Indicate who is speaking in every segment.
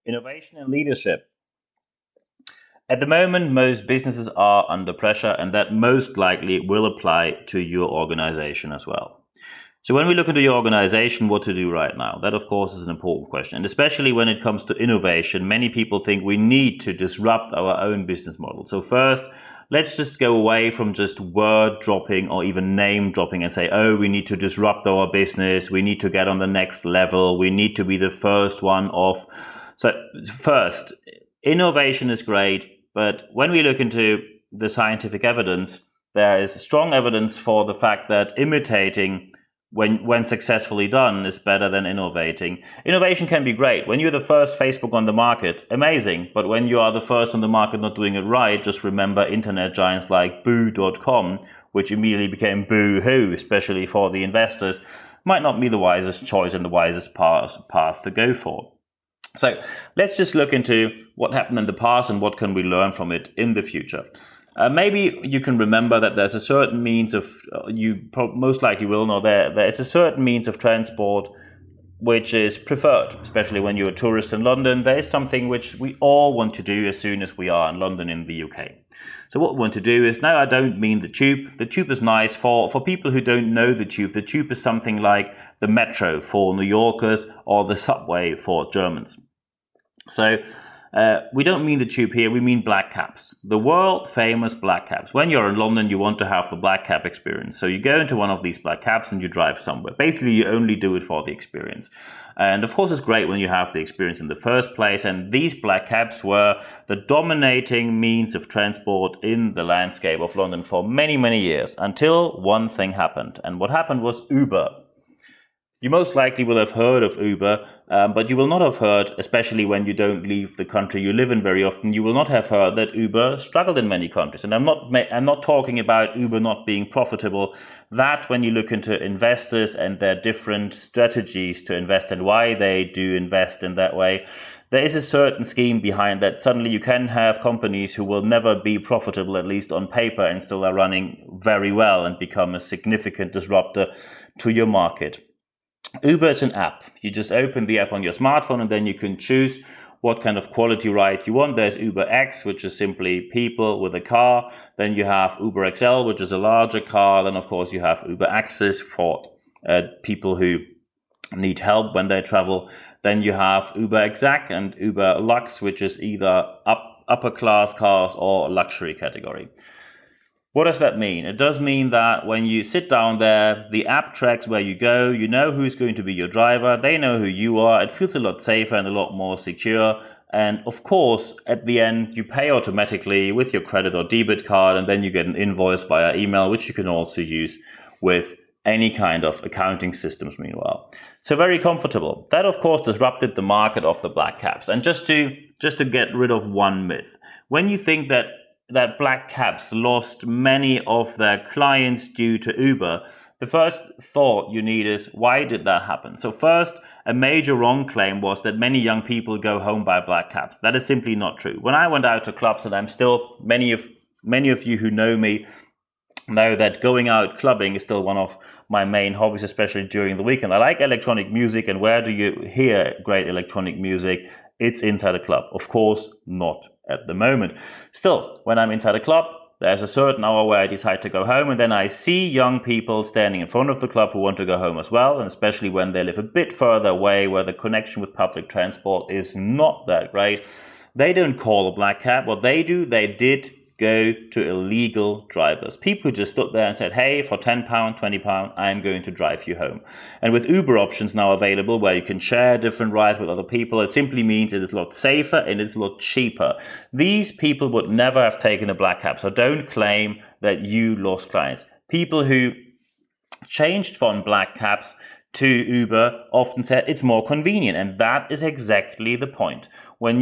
Speaker 1: Innovation and leadership. At the moment, most businesses are under pressure, and that most likely will apply to your organization as well. So when we look into your organization, what to do right now, that of course is an important question. And especially when it comes to innovation, many people think we need to disrupt our own business model. So first, let's just go away from just word dropping or even name dropping and say, oh, we need to disrupt our business. We need to get on the next level. We need to be the first one off. So first, innovation is great. But when we look into the scientific evidence, there is strong evidence for the fact that imitating when successfully done is better than innovating. Innovation can be great. When you're the first Facebook on the market, amazing. But when you are the first on the market not doing it right, just remember internet giants like boo.com, which immediately became boo-hoo, especially for the investors, might not be the wisest choice and the wisest path to go for. So let's just look into what happened in the past and what can we learn from it in the future. Maybe you can remember that there's a certain means of, most likely will know there is a certain means of transport which is preferred, especially when you're a tourist in London. There is something which we all want to do as soon as we are in London in the UK. So what we want to do is, now I don't mean the tube. The tube is nice for people who don't know the tube. The tube is something like the metro for New Yorkers or the subway for Germans. So we don't mean the tube here, we mean black cabs. The world famous black cabs. When you're in London, you want to have the black cab experience. So you go into one of these black cabs and you drive somewhere. Basically, you only do it for the experience. And of course, it's great when you have the experience in the first place. And these black cabs were the dominating means of transport in the landscape of London for many, many years, until one thing happened. And what happened was Uber. You most likely will have heard of Uber, but you will not have heard, especially when you don't leave the country you live in very often, you will not have heard that Uber struggled in many countries. And I'm not talking about Uber not being profitable. That, when you look into investors and their different strategies to invest and why they do invest in that way, there is a certain scheme behind that. Suddenly you can have companies who will never be profitable, at least on paper, and still are running very well and become a significant disruptor to your market. Uber is an app. You just open the app on your smartphone and then you can choose what kind of quality ride you want. There's Uber X, which is simply people with a car. Then you have Uber XL, which is a larger car. Then, of course, you have Uber Access for people who need help when they travel. Then you have Uber Exact and Uber Lux, which is either upper class cars or luxury category. What does that mean? It does mean that when you sit down there, the app tracks where you go, you know who's going to be your driver, they know who you are, it feels a lot safer and a lot more secure. And of course, at the end, you pay automatically with your credit or debit card, and then you get an invoice via email, which you can also use with any kind of accounting systems meanwhile. So very comfortable. That, of course, disrupted the market of the black cabs. And just to get rid of one myth, when you think that black cabs lost many of their clients due to Uber, the first thought you need is, why did that happen? So first, a major wrong claim was that many young people go home by black cabs. That is simply not true. When I went out to clubs, and I'm still, many of you who know me know that going out clubbing is still one of my main hobbies, especially during the weekend. I like electronic music, and where do you hear great electronic music? It's inside a club. Of course, not at the moment. Still, when I'm inside a club, there's a certain hour where I decide to go home, and then I see young people standing in front of the club who want to go home as well, and especially when they live a bit further away where the connection with public transport is not that great. They don't call a black cab. What they do, they did go to illegal drivers. People who just stood there and said, hey, for £10, £20, I'm going to drive you home. And with Uber options now available where you can share different rides with other people, it simply means it is a lot safer and it's a lot cheaper. These people would never have taken a black cab, so don't claim that you lost clients. People who changed from black cabs to Uber often said it's more convenient, and that is exactly the point. When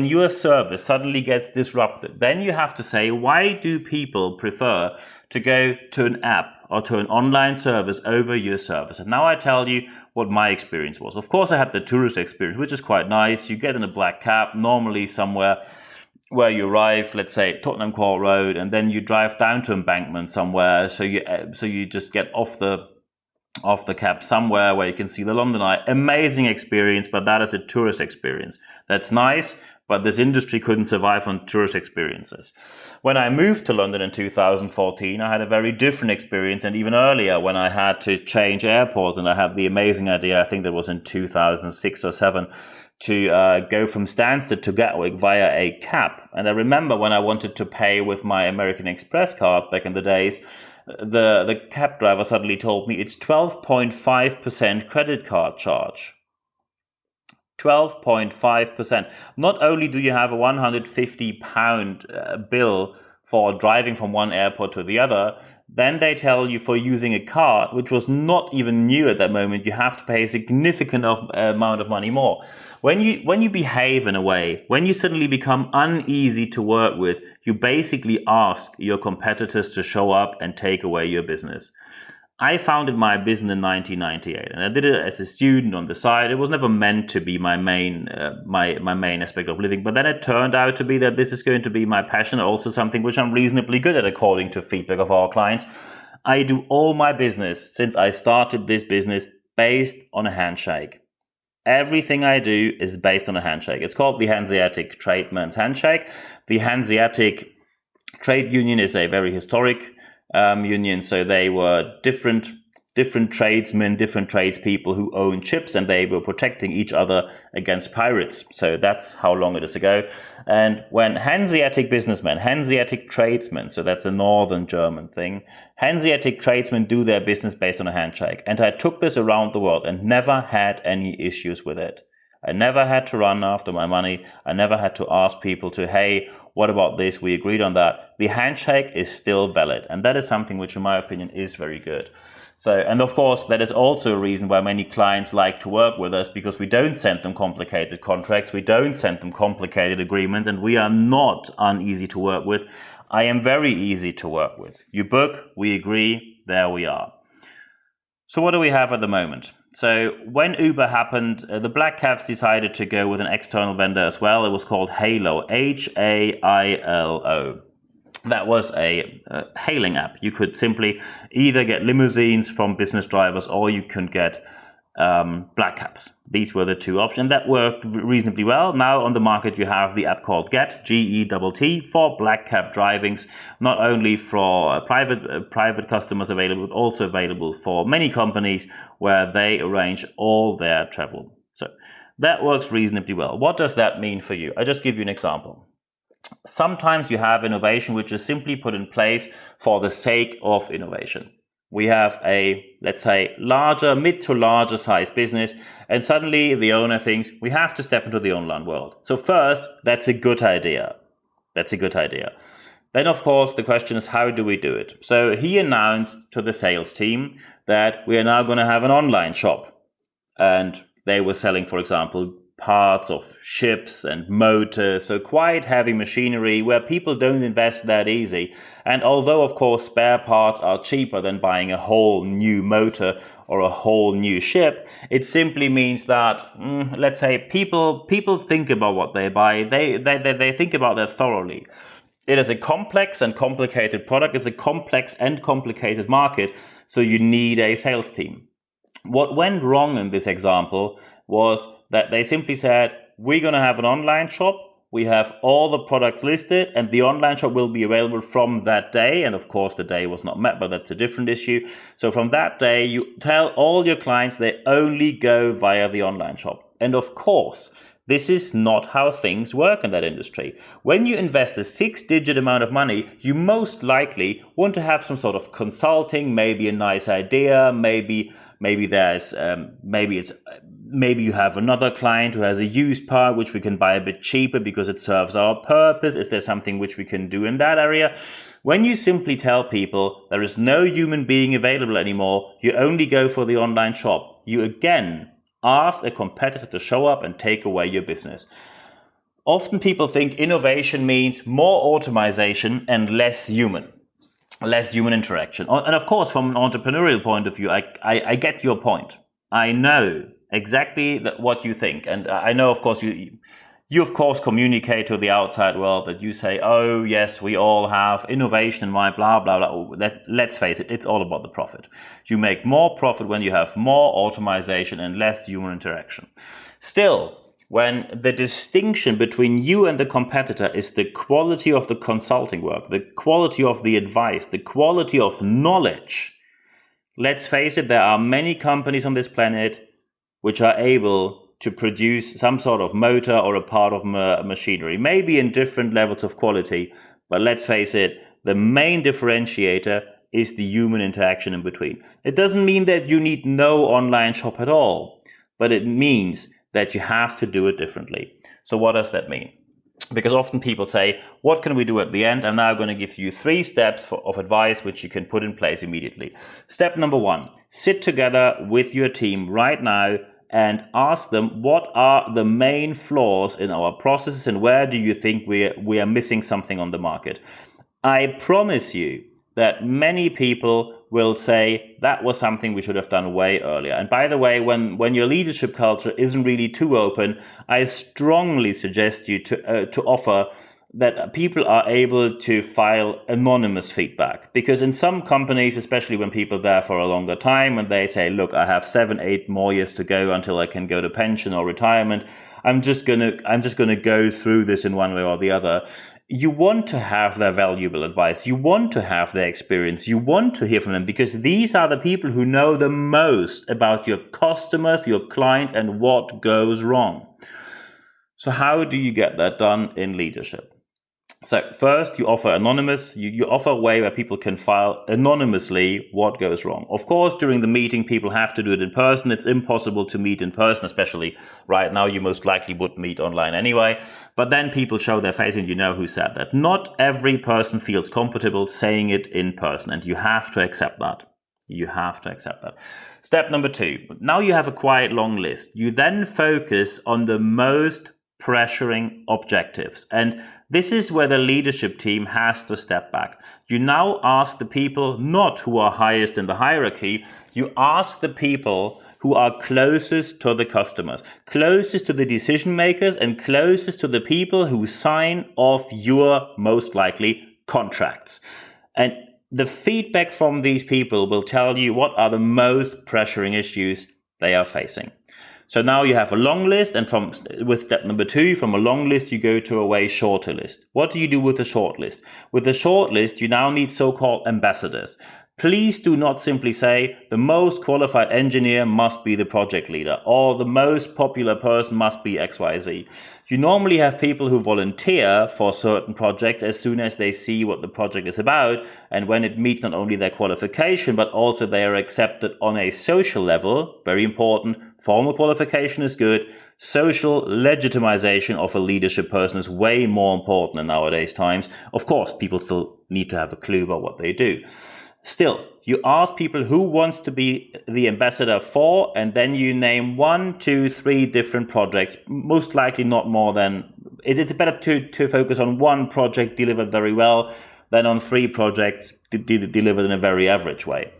Speaker 1: your service suddenly gets disrupted, then you have to say, why do people prefer to go to an app or to an online service over your service? And now I tell you what my experience was. Of course, I had the tourist experience, which is quite nice. You get in a black cab, normally somewhere where you arrive, let's say Tottenham Court Road, and then you drive down to Embankment somewhere. So you just get off the off the Cap somewhere where you can see the London Eye. Amazing experience, but that is a tourist experience. That's nice, but this industry couldn't survive on tourist experiences. When I moved to London in 2014, I had a very different experience, and even earlier when I had to change airports, and I had the amazing idea, I think that was in 2006 or 7, to go from Stansted to Gatwick via a cab. And I remember when I wanted to pay with my American Express card back in the days, the cab driver suddenly told me it's 12.5% credit card charge. 12.5%. Not only do you have a £150 bill for driving from one airport to the other, then they tell you for using a card, which was not even new at that moment, you have to pay a significant amount of money more. When you behave in a way, when you suddenly become uneasy to work with, you basically ask your competitors to show up and take away your business. I founded my business in 1998, and I did it as a student on the side. It was never meant to be my main main aspect of living, but then it turned out to be that this is going to be my passion, also something which I'm reasonably good at according to feedback of our clients. I do all my business since I started this business based on a handshake. Everything I do is based on a handshake. It's called the Hanseatic Tradesman's Handshake. The Hanseatic Trade Union is a very historic union, so they were different tradesmen, different tradespeople who owned ships, and they were protecting each other against pirates. So that's how long it is ago. And when Hanseatic businessmen, Hanseatic tradesmen, so that's a northern German thing, Hanseatic tradesmen do their business based on a handshake. And I took this around the world and never had any issues with it. I never had to run after my money. I never had to ask people to, hey, what about this? We agreed on that. The handshake is still valid. And that is something which, in my opinion, is very good. So, and of course, that is also a reason why many clients like to work with us, because we don't send them complicated contracts. We don't send them complicated agreements, and we are not uneasy to work with. I am very easy to work with. You book, we agree, there we are. So what do we have at the moment? So when Uber happened, the black cabs decided to go with an external vendor as well. It was called Hailo, Hailo. That was a hailing app. You could simply either get limousines from business drivers, or you could get black cabs. These were the two options. That worked reasonably well. Now on the market you have the app called Get, G-E-T-T, for black cab drivings, not only for private customers available, but also available for many companies where they arrange all their travel. So that works reasonably well. What does that mean for you? I'll just give you an example. Sometimes you have innovation which is simply put in place for the sake of innovation. We have a, let's say, mid to larger size business, and suddenly the owner thinks we have to step into the online world. So first, that's a good idea. Then, of course, the question is, how do we do it? So he announced to the sales team that we are now going to have an online shop. And they were selling, for example, parts of ships and motors, so quite heavy machinery where people don't invest that easy. And although, of course, spare parts are cheaper than buying a whole new motor or a whole new ship, it simply means that, let's say, people think about what they buy. They think about that thoroughly. It is a complex and complicated product. It's a complex and complicated market, so you need a sales team. What went wrong in this example was that they simply said, we're going to have an online shop. We have all the products listed, and the online shop will be available from that day. And of course, the day was not met, but that's a different issue. So from that day, you tell all your clients they only go via the online shop. And of course, this is not how things work in that industry. When you invest a 6-digit amount of money, you most likely want to have some sort of consulting, maybe a nice idea, maybe you have another client who has a used part which we can buy a bit cheaper because it serves our purpose. Is there something which we can do in that area? When you simply tell people there is no human being available anymore, you only go for the online shop, you again ask a competitor to show up and take away your business. Often people think innovation means more automation and less human interaction. And of course, from an entrepreneurial point of view, I get your point. I know exactly what you think. And I know, of course, You, of course, communicate to the outside world that you say, oh, yes, we all have innovation in mind, blah, blah, blah. Let's face it, it's all about the profit. You make more profit when you have more automation and less human interaction. Still, when the distinction between you and the competitor is the quality of the consulting work, the quality of the advice, the quality of knowledge, let's face it, there are many companies on this planet which are able to produce some sort of motor or a part of machinery, maybe in different levels of quality, but let's face it, the main differentiator is the human interaction in between. It doesn't mean that you need no online shop at all, but it means that you have to do it differently. So what does that mean? Because often people say, what can we do at the end? I'm now going to give you 3 steps of advice which you can put in place immediately. Step number 1, sit together with your team right now and ask them what are the main flaws in our processes and where do you think we are missing something on the market. I promise you that many people will say that was something we should have done way earlier. And by the way, when your leadership culture isn't really too open, I strongly suggest you to offer that people are able to file anonymous feedback. Because in some companies, especially when people are there for a longer time and they say, look, I have 7-8 more years to go until I can go to pension or retirement, I'm just gonna go through this in one way or the other. You want to have their valuable advice. You want to have their experience. You want to hear from them because these are the people who know the most about your customers, your clients, and what goes wrong. So how do you get that done in leadership? So first, you offer anonymous. You offer a way where people can file anonymously what goes wrong. Of course, during the meeting, people have to do it in person. It's impossible to meet in person, especially right now. You most likely would meet online anyway. But then people show their face and you know who said that. Not every person feels comfortable saying it in person, and you have to accept that. You have to accept that. Step number 2. Now you have a quite long list. You then focus on the most pressuring objectives. And this is where the leadership team has to step back. You now ask the people not who are highest in the hierarchy, you ask the people who are closest to the customers, closest to the decision makers, and closest to the people who sign off your, most likely, contracts. And the feedback from these people will tell you what are the most pressuring issues they are facing. So now you have a long list, and with step number 2, from a long list, you go to a way shorter list. What do you do with the short list? With the short list, you now need so-called ambassadors. Please do not simply say the most qualified engineer must be the project leader or the most popular person must be XYZ. You normally have people who volunteer for certain projects as soon as they see what the project is about, and when it meets not only their qualification but also they are accepted on a social level. Very important. Formal qualification is good. Social legitimization of a leadership person is way more important in nowadays times. Of course, people still need to have a clue about what they do. Still, you ask people who wants to be the ambassador for, and then you name 1, 2, 3 different projects. Most likely not more than, it's better to focus on 1 project delivered very well than on 3 projects delivered in a very average way.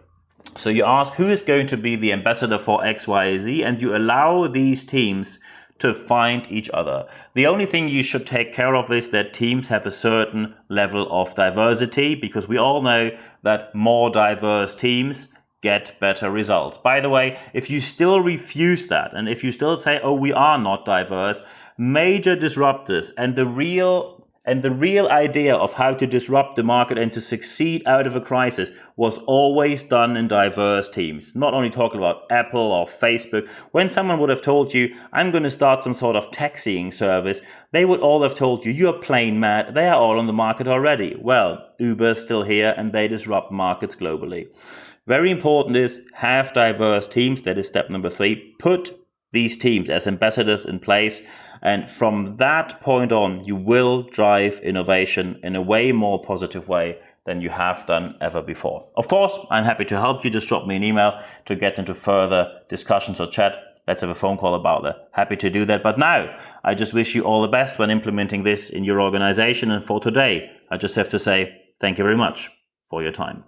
Speaker 1: So you ask who is going to be the ambassador for X, Y, Z, and you allow these teams to find each other. The only thing you should take care of is that teams have a certain level of diversity, because we all know that more diverse teams get better results. By the way, if you still refuse that, and if you still say, oh, we are not diverse, major disruptors and the real idea of how to disrupt the market and to succeed out of a crisis was always done in diverse teams. Not only talking about Apple or Facebook. When someone would have told you, I'm going to start some sort of taxiing service, they would all have told you, you're plain mad. They are all on the market already. Well, Uber's still here and they disrupt markets globally. Very important is have diverse teams. That is step number 3. Put these teams as ambassadors in place. And from that point on, you will drive innovation in a way more positive way than you have done ever before. Of course, I'm happy to help you. Just drop me an email to get into further discussions or chat. Let's have a phone call about that. Happy to do that. But now, I just wish you all the best when implementing this in your organization. And for today, I just have to say thank you very much for your time.